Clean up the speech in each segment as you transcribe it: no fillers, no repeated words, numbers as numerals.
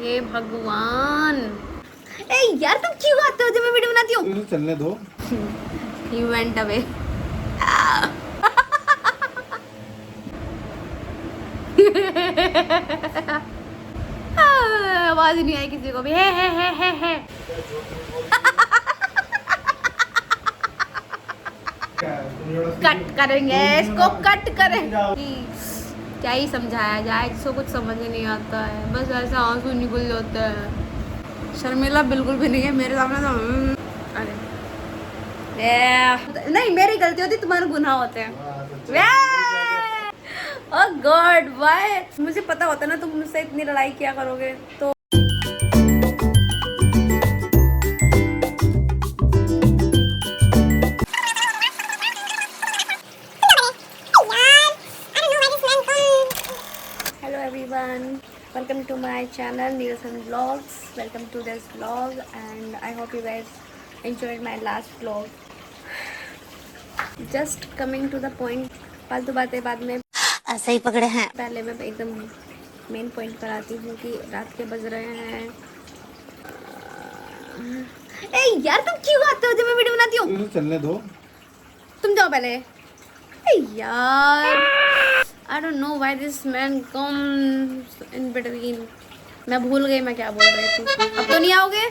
हे भगवान। ए यार तुम क्यों आते हो जब मैं वीडियो बनाती हूँ? तो चलने दो। He went away. आवाज नहीं आई किसी को भी। है। कट करेंगे इसको, कट करेंगे। क्या ही समझाया जाए, जिसको कुछ समझ ही नहीं आता है, बस ऐसा आंसू निकल जाता है। शर्मिला बिल्कुल भी नहीं है मेरे सामने तो। अरे नहीं, मेरी गलती होती, तुम्हारे गुनाह होते हैं। ओह गॉड व्हाई? मुझे पता होता ना तुम मुझसे इतनी लड़ाई किया करोगे तो। Hello everyone, welcome to my channel Nielsen vlogs. Welcome to this vlog and I hope you guys enjoyed my last vlog. Just coming to the point, फालतू बातें बाद में ऐसे ही पकड़े हैं। पहले मैं एकदम मेन पॉइंट पर आती हूँ कि रात के बज रहे हैं। ए यार तुम क्यों आते हो जब मैं वीडियो बनाती हूँ? तो चलने दो। तुम जाओ पहले। ए यार I don't know why this man comes in between. मैं भूल गई मैं क्या बोल रही थी। अब तो नहीं आओगे?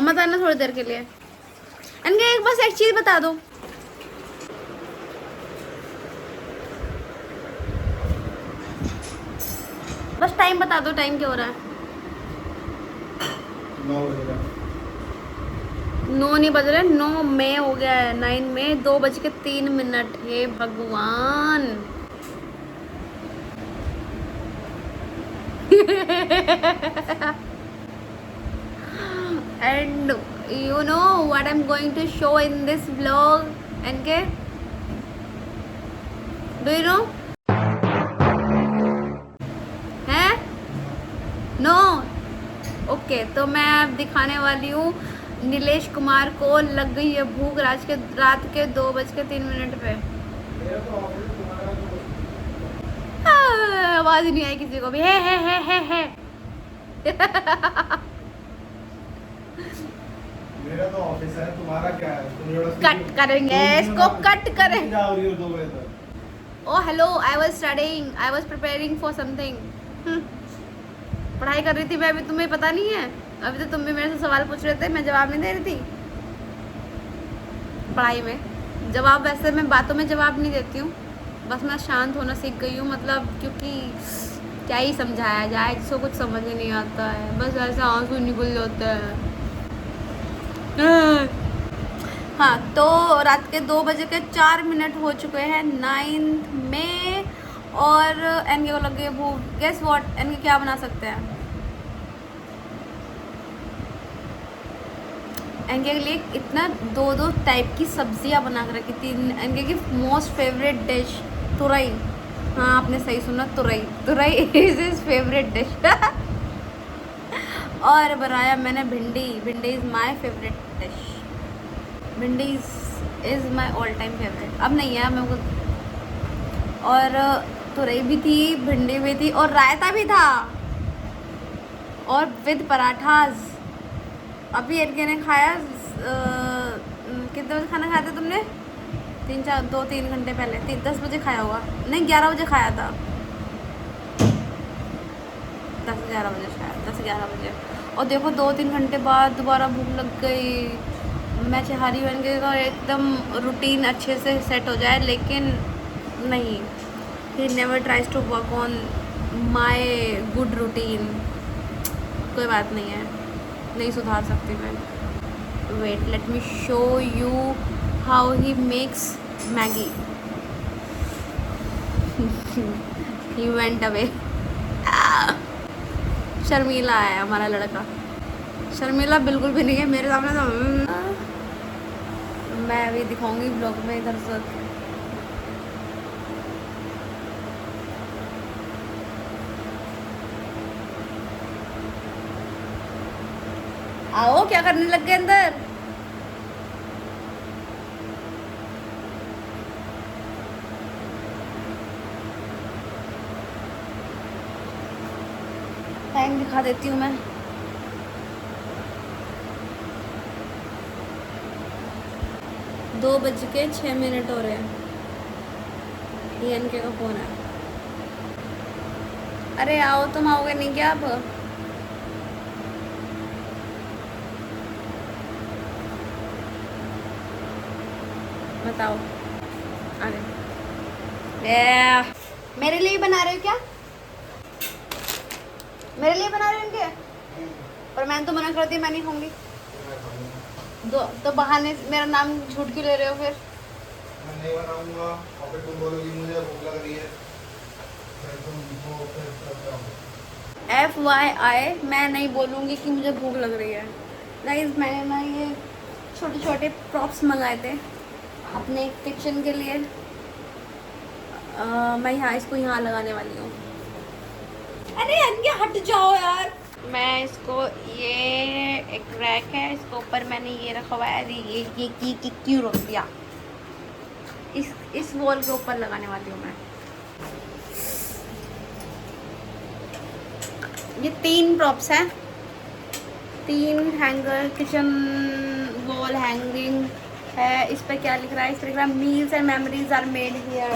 मत आना थोड़ी देर के लिए। इनके एक बस एक चीज बता दो। बस टाइम बता दो, टाइम क्या हो रहा है? 9 बजे। 9 नहीं बज रहे, 9 मई हो गया है। 9 मई 2:03। हे भगवान। And you know what I'm going to show in this vlog, NK? Do you know? है? No? Okay, तो मैं अब दिखाने वाली हूँ नीलेश कुमार को लग गई है भूख रात के 2:03 पे। आवाज नहीं आई किसी को भी। है। मेरा तो ऑफिस है, तुम्हारा क्या है? कट करेंगे इसको, कट करें। जाओ 2 बजे तक। Oh hello, I was studying, I was preparing for something. पढ़ाई कर रही थी मैं। अभी तुम्हें पता नहीं है? अभी तो तुम भी मेरे से सवाल पूछ रहे थे, मैं जवाब नहीं दे रही थी। पढ़ाई में जवाब, वैसे मैं बातों में जवाब नहीं देती हूँ, बस मैं शांत होना सीख गई हूँ। मतलब क्योंकि क्या ही समझाया जाए, जिसको कुछ समझ ही नहीं आता है, बस ऐसा आंसू निकल जाता है। हाँ, तो रात के 2:04 हो चुके हैं, 9 मई। और एनके को लग गई भूख। गेस व्हाट, एनके क्या बना सकते हैं? एनके के लिए इतना 2 टाइप की सब्जियां बना कर रखी थी। एनके की मोस्ट फेवरेट डिश तुरई। हाँ आपने सही सुना, तुरई इज हिज फेवरेट डिश। और बनाया मैंने भिंडी इज़ माय फेवरेट डिश। भिंडी is my all time favourite. अब नहीं है मेरे को। और तुरई भी थी, भिंडी भी थी, और रायता भी था, और विद पराठाज। अभी एनके ने खाया। कितने बजे खाना खाया था तुमने? 2-3 घंटे पहले। 10 बजे खाया होगा, नहीं 11 बजे खाया था। 10-11 बजे शायद, 10-11 बजे। और देखो 2-3 घंटे बाद दोबारा भूख लग गई। मैं चाह रही हूँ कि एकदम रूटीन अच्छे से सेट हो जाए, लेकिन नहीं। He never tries to work on my good routine. कोई बात नहीं है, नहीं सुधार सकती मैं। Wait, let me show you how he makes Maggi. He went away. Sharmila है हमारा लड़का। शर्मिला बिल्कुल भी नहीं है मेरे सामने तो। मैं अभी दिखाऊंगी ब्लॉग में इधर से। आओ, क्या करने लग गए अंदर? टाइम दिखा देती हूँ मैं। दो बज के 6 मिनट हो रहे हैं। ENK का फोन है। अरे आओ, तुम आओगे नहीं क्या अब? बताओ। अरे मेरे लिए बना रहे हो क्या? मेरे लिए बना रहे हो इनके? पर मैंने तो मना कर दिया, मैं नहीं खाऊंगी। तो बहाने मेरा नाम झूठ क्यों ले रहे हो फिर? मैं नहीं बनाऊंगा और फिर तुम बोलोगी मुझे भूख लग रही है, फिर तुमको फिर क्या होगा? FYI मैं नहीं बोलूँगी कि मुझे भूख लग रही है। गाइस मैंने ना ये छोटे छोटे प्रॉप्स मंगाए थे अपने किचन के लिए। मैं यहाँ इसको यहाँ लगाने वाली हूँ। अरे अन्य हट जाओ यार। मैं इसको, ये एक रैक है, इसके ऊपर मैंने ये रखा हुआ है। ये क्यों रख दिया? इस वॉल के ऊपर लगाने वाली हूँ मैं। ये 3 प्रॉप्स हैं, 3 हैंगर, किचन वॉल हैंगिंग है। इस पर क्या लिख रहा है? इस पर लिख रहा है meals and memories are made here.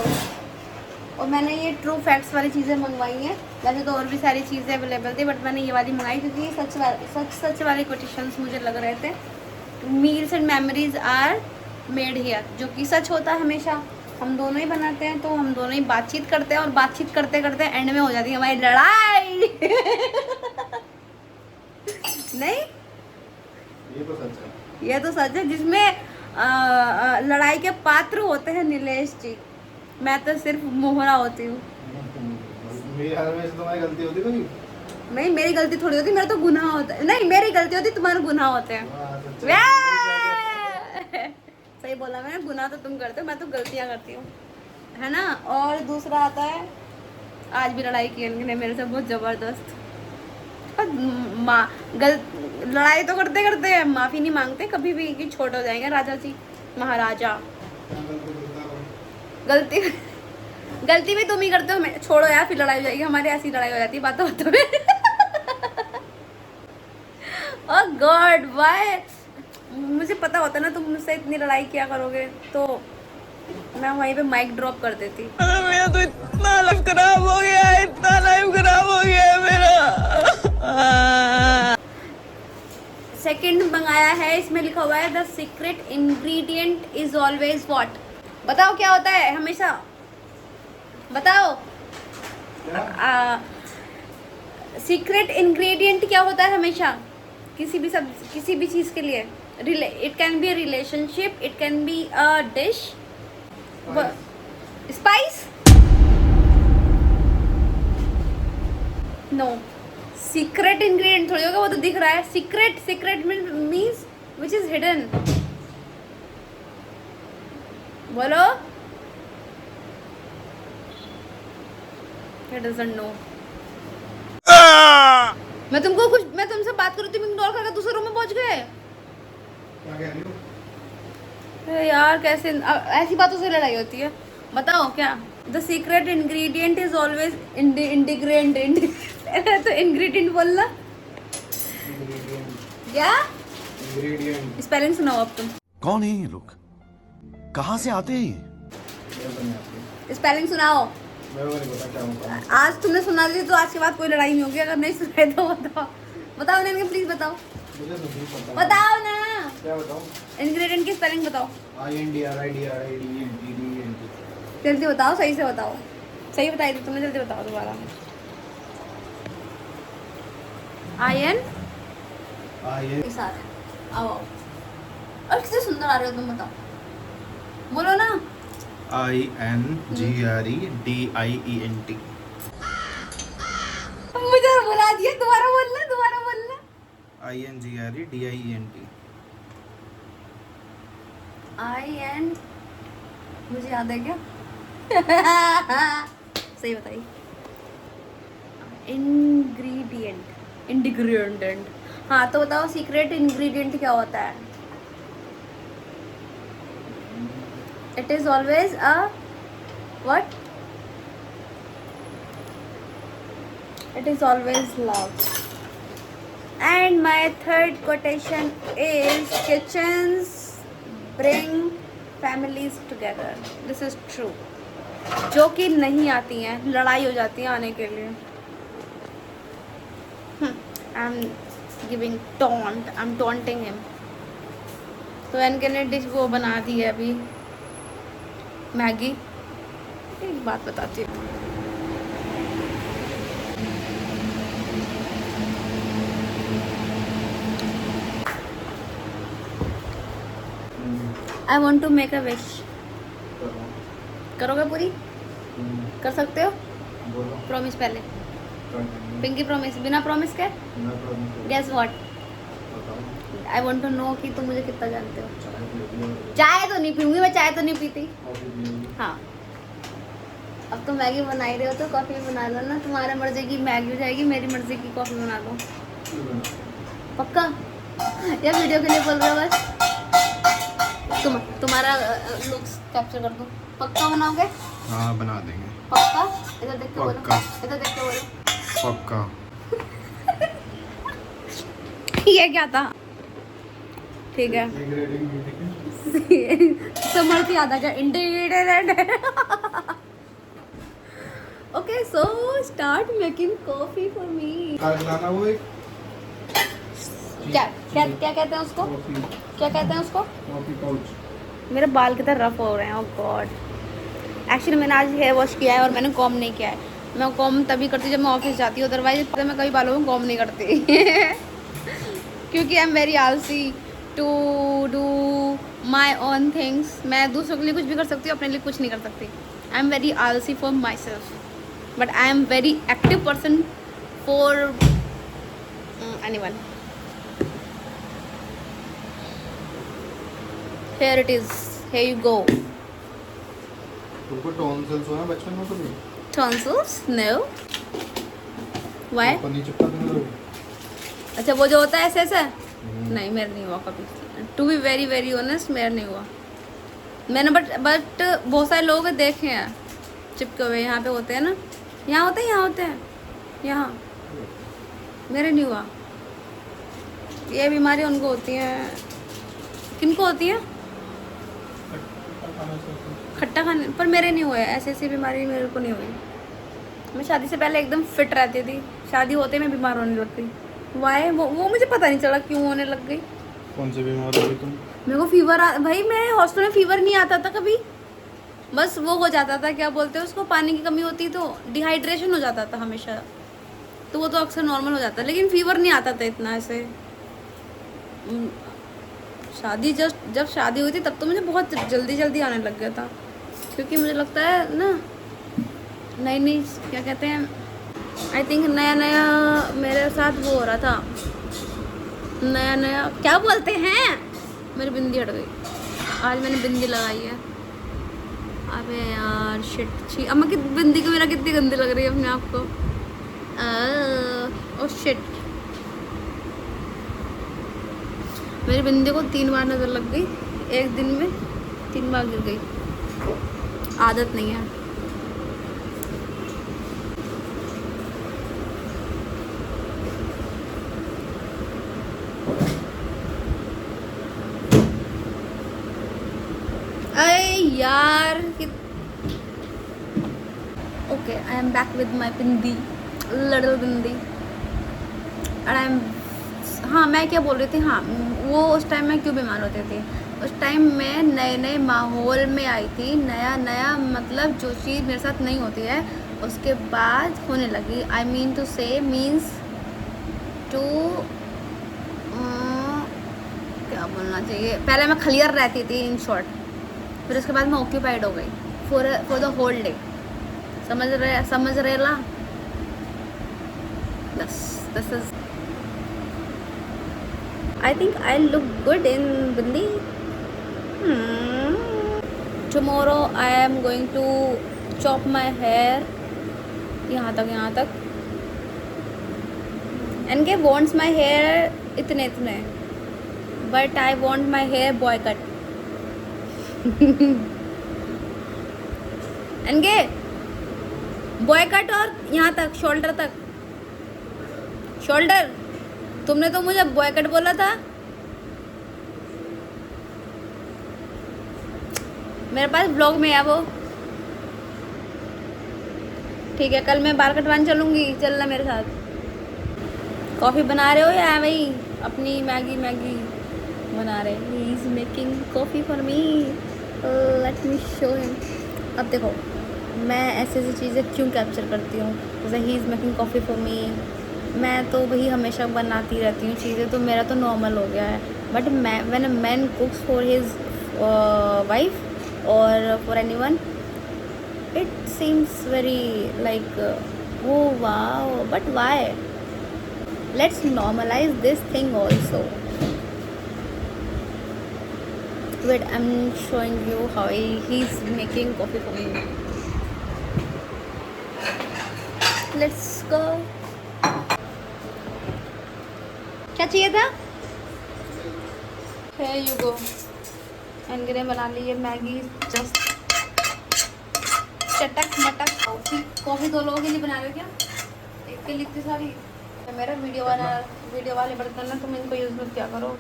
और मैंने ये ट्रू फैक्ट्स वाली चीज़ें मंगवाई हैं। वैसे तो और भी सारी चीज़ें अवेलेबल थी, बट मैंने ये वाली मंगाई क्योंकि सच वाले कोटेशंस मुझे लग रहे थे। Meals and memories are made here, जो कि सच होता है हमेशा। हम दोनों ही बनाते हैं, तो हम दोनों ही बातचीत करते हैं, और बातचीत करते करते एंड में हो जाती है हमारी लड़ाई। नहीं, ये तो सच है। ये तो सच है, जिसमें लड़ाई के पात्र होते हैं नीलेश जी। मैं तो सिर्फ मोहरा होती हूँ। मेरी हाल में से तुम्हारी गलती होती तो नहीं? नहीं, मेरी गलती थोड़ी होती, मेरा तो गुनाह होता है। नहीं, मेरी गलती होती, तुम्हारे गुनाह होते हैं। हाँ, सच्चाई है। सही बोला मैंने, गुनाह तो तुम करते हो, मैं तो गलतियाँ करती हूँ, है ना। और दूसरा आता है, आज भी लड़ाई की इन्होंने मेरे से बहुत ज़बरदस्त। लड़ाई तो करते करते हैं, माफ़ी नहीं मांगते कभी भी कि छोड़ हो जाएंगे राजा जी महाराजा। गलती गलती भी तुम ही करते हो। मैं छोड़ो यार, फिर लड़ाई हो जाएगी हमारी, ऐसी लड़ाई हो जाती है बातों बातों में। ओह गॉड, व्हाई? मुझे पता होता ना तुम मुझसे इतनी लड़ाई किया करोगे, तो मैं वहीं पे माइक ड्रॉप कर देती। मेरा तो इतना लाइफ खराब हो गया है, इतना लाइफ खराब हो गया है मेरा। सेकंड मंगाया है, इसमें लिखा हुआ है the secret ingredient is always what. बताओ क्या होता है हमेशा? बताओ। सीक्रेट इंग्रेडिएंट क्या होता है हमेशा किसी भी चीज़ के लिए? It can be a relationship, it can be a dish. Spice? No, secret ingredient थोड़ी होगा, वो तो दिख रहा है। Secret means which is hidden. बोलो। He doesn't know. मैं तुमसे बात करूँ, तुम इग्नोर करके दूसरे रूम में पहुंच गए। क्या कह रही हो? अरे यार, कैसे ऐसी बातों से लड़ाई होती है? बताओ क्या? The secret ingredient is always ingredient. तो इंग्रेडिएंट बोलना क्या? इंग्रेडिएंट। स्पेलिंग सुनाओ अब तुम। कौन है ये लोग? कहाँ से आते हैं ये? स्पेलिंग सुनाओ। मेरे को नहीं पता क्या होगा। आज तुमने सुना दी तो आज के बाद कोई लड़ाई नहीं होगी। अगर नहीं सुनाए तो बताओ ना, प्लीज बताओ। मुझे तो नहीं पता। बताओ ना, क्या बताऊं? इंग्रेडिएंट की स्पेलिंग बताओ। INDRIDRIDENT। जल्दी बताओ, सही से बताओ। सही बताई थी तुमने, जल्दी बताओ दोबारा। IN के साथ आओ। और कितने सुंदर आ रहे हो तुम, बताओ। बोलो ना। INGREDIENT। मुझे बुला दिया, दोबारा बोलना। INGREDIENT। IN मुझे याद है क्या? सही बताइए। इंग्रेडिएंट। हाँ तो बताओ, सीक्रेट इंग्रेडिएंट क्या होता है? It is always a what? It is always love. And my third quotation is kitchens bring families together. This is true. जो कि नहीं आती हैं, लड़ाई हो जाती है आने के लिए. I'm giving taunt. I'm taunting him. तो इनके ने डिश वो बना दी है अभी, मैगी. एक बात बताती हूँ. I want to make a wish. करोगे पूरी? कर सकते हो? बोलो। प्रॉमिस पहले. Pinky promise. बिना प्रॉमिस के? Guess what? I want to know कि तुम मुझे कितना जानते हो. चाय तो नहीं पीऊंगी मैं, चाय तो नहीं पीती. हाँ, अब तो मैगी बना ही रहे हो तो कॉफ़ी बना दो ना. तुम्हारे मर्जी की मैगी हो जाएगी, मेरी मर्जी की कॉफ़ी बना दो. पक्का? या वीडियो के लिए बोल रहे हो बस? तुम्हारा लुक्स कैप्चर कर दो. पक्का बनाओगे? हाँ बना देंगे. पक्का? इधर देख के बोलो. पक्का. इधर देख के बोलो. पक्का. ये क्या था? ठीक है. समर्थ याद आ गया. Integrated. Okay, so start making coffee for me. लाना वो एक क्या क्या क्या कहते हैं उसको? क्या कहते हैं उसको? Coffee pouch. मेरे बाल कितना रफ हो रहे हैं. ओह गॉड. एक्चुअली मैंने आज हेयर वॉश किया है और मैंने कॉम नहीं किया है. मैं कॉम तभी करती जब मैं ऑफिस जाती हूँ, अदरवाइज मैं कभी बालों में कॉम नहीं करती. क्योंकि आई एम वेरी आलसी to do my own things. मैं दूसरों के लिए कुछ भी कर सकती हूँ, अपने लिए कुछ नहीं कर सकती. आई एम वेरी आलसी for my self, but I am very active person for anyone. Here it is. Here you go. तुमको टॉन्सिल्स हुआ बचपन में कभी? Tonsils? No. Why? पन्नी चिपका देना लोग. अच्छा, वो जो होता है ऐसे ऐसे? नहीं, मेरे नहीं हुआ कभी. To be very very honest, मेरे नहीं हुआ. मैंने बट बहुत सारे लोग देखे हैं चिपके हुए. यहाँ पे होते हैं ना, यहाँ होते हैं, यहाँ होते हैं, यहाँ. मेरे नहीं हुआ. ये बीमारी उनको होती है. किनको होती है? खट्टा खाने. पर मेरे नहीं हुए. ऐसी ऐसी बीमारी मेरे को नहीं हुई. मैं शादी से पहले एकदम फिट रहती थी. शादी होते मैं बीमार होने लग गई. वाई? वो मुझे पता नहीं चला क्यों होने लग गई. कौन सी बीमारी हुई तुम? मेरे को फीवर भाई मेरे हॉस्टल में फीवर नहीं आता था कभी. बस वो हो जाता था, क्या बोलते हैं उसको, पानी की कमी होती तो डिहाइड्रेशन हो जाता था हमेशा. तो वो तो अक्सर नॉर्मल हो जाता, लेकिन फीवर नहीं आता था इतना ऐसे. शादी जब शादी हुई थी तब तो मुझे बहुत जल्दी आने लग गया था. क्योंकि मुझे लगता है ना, नई क्या कहते हैं, आई थिंक नया मेरे साथ वो हो रहा था. नया क्या बोलते हैं. मेरी बिंदी हट गई. आज मैंने बिंदी लगाई है. अबे यार शिट छी. अम्मा की बिंदी को मेरा कितनी गंदी लग रही है अपने आप को. Oh shit. मेरी बिंदी को 3 बार नज़र लग गई एक दिन में. 3 बार गिर गई. आदत नहीं है. अरे यार. Okay, I am back with my bindi, little bindi. और आई एम, हाँ मैं क्या बोल रही थी. हाँ, वो उस टाइम मैं क्यों बीमार होती थी. उस टाइम मैं नए माहौल में आई थी. नया मतलब जो चीज़ मेरे साथ नहीं होती है उसके बाद होने लगी. आई मीन टू से मीन्स टू क्या बोलना चाहिए. पहले मैं खलियर रहती थी इन शॉर्ट. फिर उसके बाद मैं ऑक्यूपाइड हो गई फॉर द होल डे. समझ रहे ला. This is. I think I look good in bindi. Tomorrow I am going to chop my hair. यहाँ तक. And के wants my hair इतने. But I want my hair boy cut. And के boy cut और यहाँ तक shoulder तक. Shoulder, तुमने तो मुझे बॉयकट बोला था। मेरे पास ब्लॉग में है वो। ठीक है, कल मैं बाल कटवाने चलूंगी, चलना मेरे साथ। कॉफी बना रहे हो या भाई अपनी मैगी बना रहे? He is making coffee for me, late me show him. अब देखो मैं ऐसी चीज़ें क्यों कैप्चर करती हूँ, जैसे he is making coffee for me. मैं तो वही हमेशा बनाती रहती हूँ चीज़ें, तो मेरा तो नॉर्मल हो गया है। बट मैं when a man cooks for his wife or for anyone, it seems very like oh wow, but why? Let's normalise this thing also. Wait, I'm showing you how he's making coffee for me. Let's go. क्या चाहिए था? Here you go. N K ने बना ली है Maggi, just चटक मटक coffee 2 लोगों के लिए बना रहे हो क्या? एक के लिए इतनी सारी? मेरा वीडियो वाले बर्तन ना, तुम इनको यूज़ मत क्या करो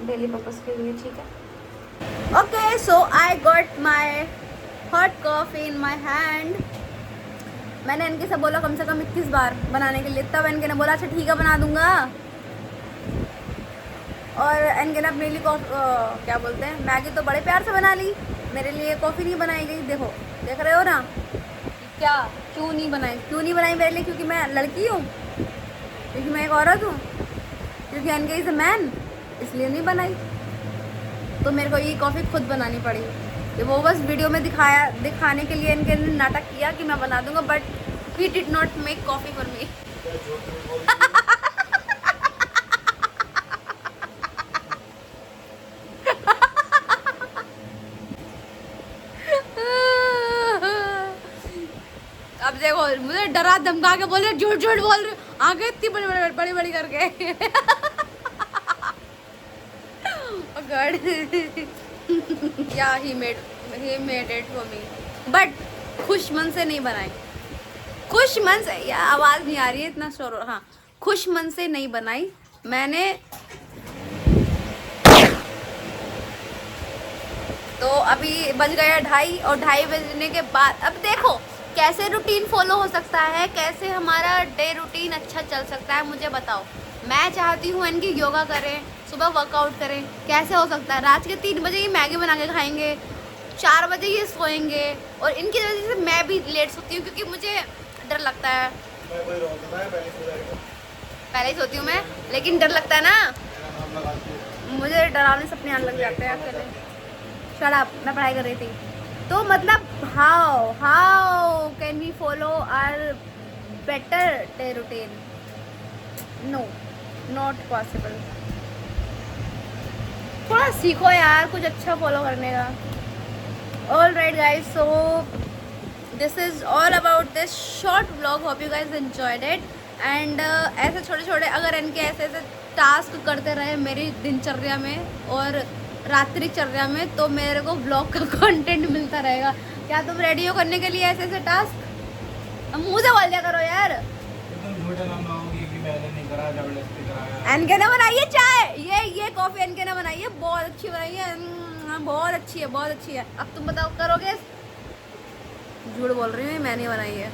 डेली पर्पस के लिए, ठीक है? Okay, so I got my hot coffee in my hand. मैंने इनके से बोला कम से कम 21 बार बनाने के लिए, तब इनके ने बोला अच्छा ठीक है बना दूंगा। और इनके ने अपने लिए क्या बोलते हैं, मैगी तो बड़े प्यार से बना ली, मेरे लिए कॉफ़ी नहीं बनाई गई। देखो, देख रहे हो ना क्या, क्यों नहीं बनाई मेरे लिए? क्योंकि मैं लड़की हूँ, क्योंकि मैं एक औरत हूँ, क्योंकि इनके इज़ अ मैन, इसलिए नहीं बनाई। तो मेरे को ये कॉफ़ी खुद बनानी पड़ी। ये वो बस वीडियो में दिखाने के लिए इनके नाटक किया कि मैं बना दूंगा, but he did not make coffee for me. अब देखो मुझे डरा धमका के बोल रहे, झूठ बोल रहे, आगे इतनी बड़ी करके। God. Yeah, he made it for me. But खुश मन से नहीं बनाई, खुश मन से, या आवाज़ नहीं आ रही है इतना शोर। हाँ, खुश मन से नहीं बनाई मैंने। तो अभी बज गया 2:30, और 2:30 बजने के बाद अब देखो कैसे रूटीन फॉलो हो सकता है, कैसे हमारा डे रूटीन अच्छा चल सकता है, मुझे बताओ। मैं चाहती हूँ इनकी योगा करें, सुबह वर्कआउट करें, कैसे हो सकता है? रात के 3 बजे ये मैगी बना के खाएंगे, 4 बजे ये सोएंगे, और इनकी वजह से मैं भी लेट सोती हूँ क्योंकि मुझे डर लगता है। पहले ही सोती हूँ मैं, लेकिन डर लगता है ना, मुझे डरावने सपने आने लग जाते हैं अकेले। शट अप, मैं पढ़ाई कर रही थी। तो मतलब how can we follow our better day routine? No, not possible. थोड़ा सीखो यार कुछ अच्छा फॉलो करने का। All right guys, so this is all about this short vlog. Hope you guys enjoyed it. And ऐसे छोटे अगर इनके ऐसे टास्क करते रहे मेरी दिनचर्या में और रात्रिचर्या में, तो मेरे को ब्लॉग का कंटेंट मिलता रहेगा। क्या तुम रेडी हो करने के लिए ऐसे टास्क? मुँह से बोल दिया करो यार। एनके ने बनाई है चाय, ये कॉफी एनके ने बनाई है, बहुत अच्छी बनाई है, बहुत अच्छी है। अब तुम बताओ, करोगे? झूठ बोल रही हूँ, मैंने बनाई है।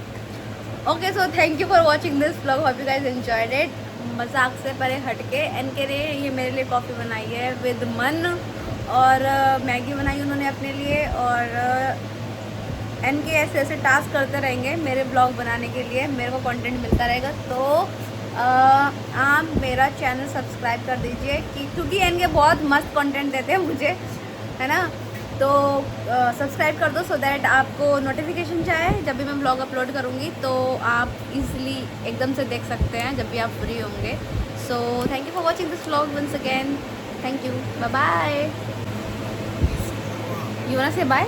Okay, so thank you for watching this vlog. Hope you guys enjoyed it. मजाक से परे हटके एनके ने ये मेरे लिए कॉफ़ी बनाई है विद मन, और मैगी बनाई उन्होंने अपने लिए, और एनके ऐसे टास्क करते रहेंगे मेरे ब्लॉग बनाने के लिए, मेरे को कंटेंट मिलता रहेगा। तो आप मेरा चैनल सब्सक्राइब कर दीजिए क्योंकि इनके बहुत मस्त कंटेंट देते हैं मुझे, है ना। तो सब्सक्राइब कर दो सो दैट आपको नोटिफिकेशन जाए जब भी मैं ब्लॉग अपलोड करूँगी, तो आप इजीली एकदम से देख सकते हैं जब भी आप फ्री होंगे। So thank you for watching this vlog once again. Thank you, bye bye. You want to say bye?